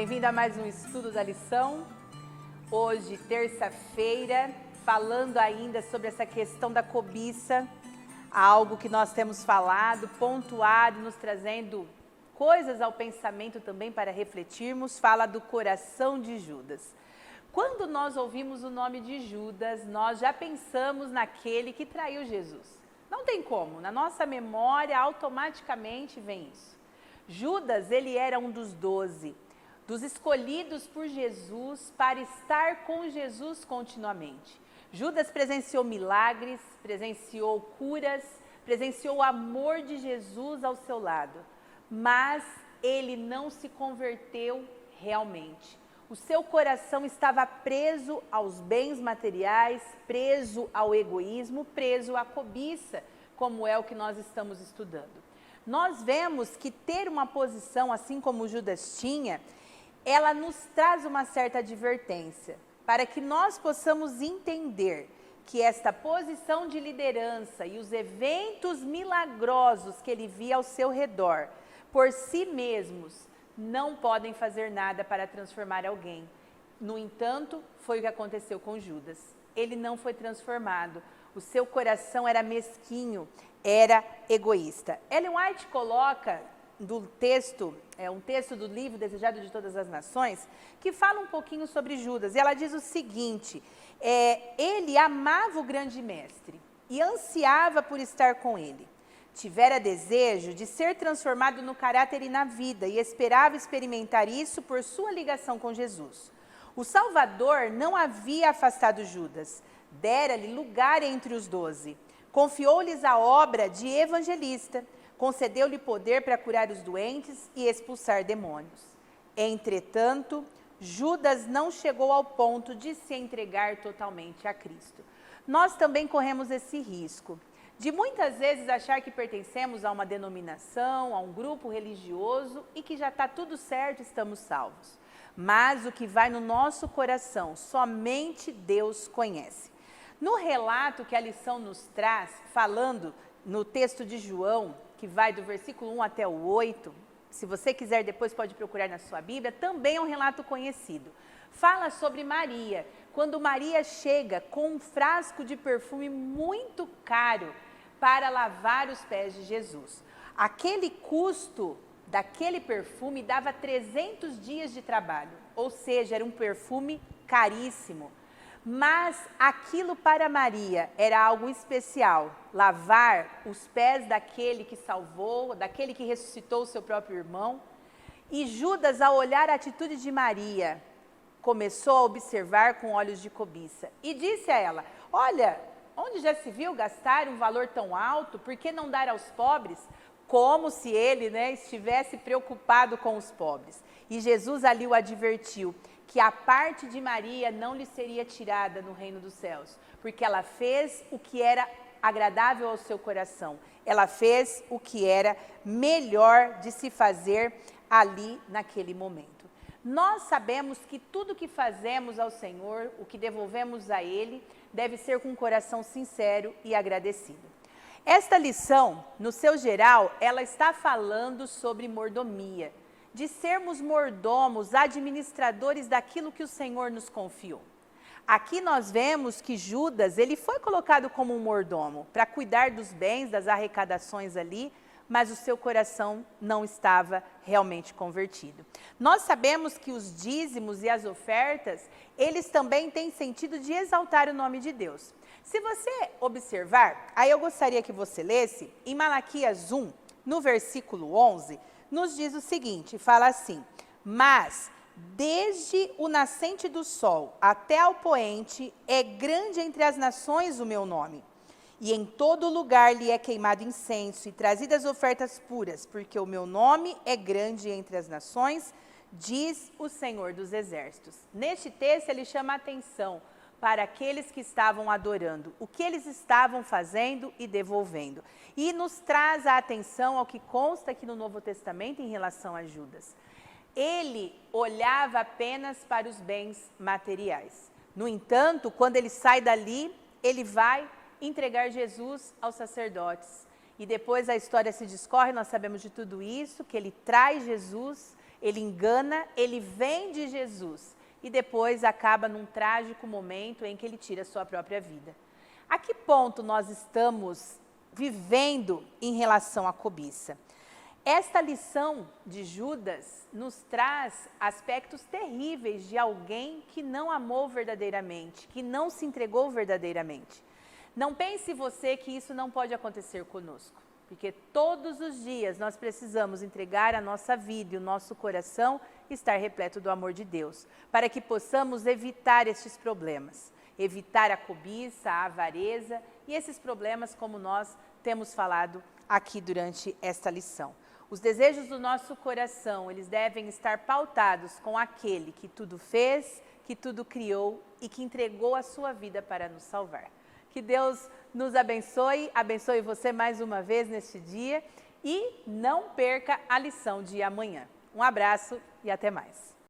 Bem-vindo a mais um estudo da lição. Hoje, terça-feira, falando ainda sobre essa questão da cobiça, algo que nós temos falado, pontuado, nos trazendo coisas ao pensamento também para refletirmos, fala do coração de Judas. Quando nós ouvimos o nome de Judas, nós já pensamos naquele que traiu Jesus. Não tem como, na nossa memória automaticamente vem isso. Judas, ele era um dos 12, dos escolhidos por Jesus para estar com Jesus continuamente. Judas presenciou milagres, presenciou curas, presenciou o amor de Jesus ao seu lado, mas ele não se converteu realmente. O seu coração estava preso aos bens materiais, preso ao egoísmo, preso à cobiça, como é o que nós estamos estudando. Nós vemos que ter uma posição assim como Judas tinha, ela nos traz uma certa advertência, para que nós possamos entender que esta posição de liderança e os eventos milagrosos que ele via ao seu redor, por si mesmos, não podem fazer nada para transformar alguém. No entanto, foi o que aconteceu com Judas. Ele não foi transformado. O seu coração era mesquinho, era egoísta. Ellen White coloca um texto do livro Desejado de Todas as Nações, que fala um pouquinho sobre Judas. E ela diz o seguinte, ele amava o grande mestre e ansiava por estar com ele. Tivera desejo de ser transformado no caráter e na vida e esperava experimentar isso por sua ligação com Jesus. O Salvador não havia afastado Judas, dera-lhe lugar entre os 12. Confiou-lhes a obra de evangelista, concedeu-lhe poder para curar os doentes e expulsar demônios. Entretanto, Judas não chegou ao ponto de se entregar totalmente a Cristo. Nós também corremos esse risco de muitas vezes achar que pertencemos a uma denominação, a um grupo religioso e que já está tudo certo, estamos salvos. Mas o que vai no nosso coração, somente Deus conhece. No relato que a lição nos traz, falando no texto de João, que vai do versículo 1 até o 8, se você quiser depois pode procurar na sua Bíblia, também é um relato conhecido. Fala sobre Maria, quando Maria chega com um frasco de perfume muito caro para lavar os pés de Jesus. Aquele custo daquele perfume dava 300 dias de trabalho, ou seja, era um perfume caríssimo. Mas aquilo para Maria era algo especial, lavar os pés daquele que salvou, daquele que ressuscitou o seu próprio irmão. E Judas, ao olhar a atitude de Maria, começou a observar com olhos de cobiça e disse a ela, olha, onde já se viu gastar um valor tão alto, por que não dar aos pobres? Como se ele estivesse preocupado com os pobres. E Jesus ali o advertiu que a parte de Maria não lhe seria tirada no reino dos céus, porque ela fez o que era agradável ao seu coração. Ela fez o que era melhor de se fazer ali naquele momento. Nós sabemos que tudo que fazemos ao Senhor, o que devolvemos a Ele, deve ser com um coração sincero e agradecido. Esta lição, no seu geral, ela está falando sobre mordomia, de sermos mordomos, administradores daquilo que o Senhor nos confiou. Aqui nós vemos que Judas, ele foi colocado como um mordomo, para cuidar dos bens, das arrecadações ali, mas o seu coração não estava realmente convertido. Nós sabemos que os dízimos e as ofertas, eles também têm sentido de exaltar o nome de Deus. Se você observar, aí eu gostaria que você lesse, em Malaquias 1, no versículo 11, nos diz o seguinte, fala assim, mas desde o nascente do sol até ao poente, é grande entre as nações o meu nome. E em todo lugar lhe é queimado incenso e trazidas ofertas puras, porque o meu nome é grande entre as nações, diz o Senhor dos Exércitos. Neste texto ele chama a atenção para aqueles que estavam adorando, o que eles estavam fazendo e devolvendo. E nos traz a atenção ao que consta aqui no Novo Testamento em relação a Judas. Ele olhava apenas para os bens materiais. No entanto, quando ele sai dali, ele vai entregar Jesus aos sacerdotes. E depois a história se discorre, nós sabemos de tudo isso, que ele traz Jesus, ele engana, ele vende Jesus e depois acaba num trágico momento em que ele tira a sua própria vida. A que ponto nós estamos vivendo em relação à cobiça? Esta lição de Judas nos traz aspectos terríveis de alguém que não amou verdadeiramente, que não se entregou verdadeiramente. Não pense você que isso não pode acontecer conosco, porque todos os dias nós precisamos entregar a nossa vida e o nosso coração estar repleto do amor de Deus, para que possamos evitar estes problemas, evitar a cobiça, a avareza e esses problemas como nós temos falado aqui durante esta lição. Os desejos do nosso coração, eles devem estar pautados com aquele que tudo fez, que tudo criou e que entregou a sua vida para nos salvar. Que Deus nos abençoe, abençoe você mais uma vez neste dia e não perca a lição de amanhã. Um abraço e até mais.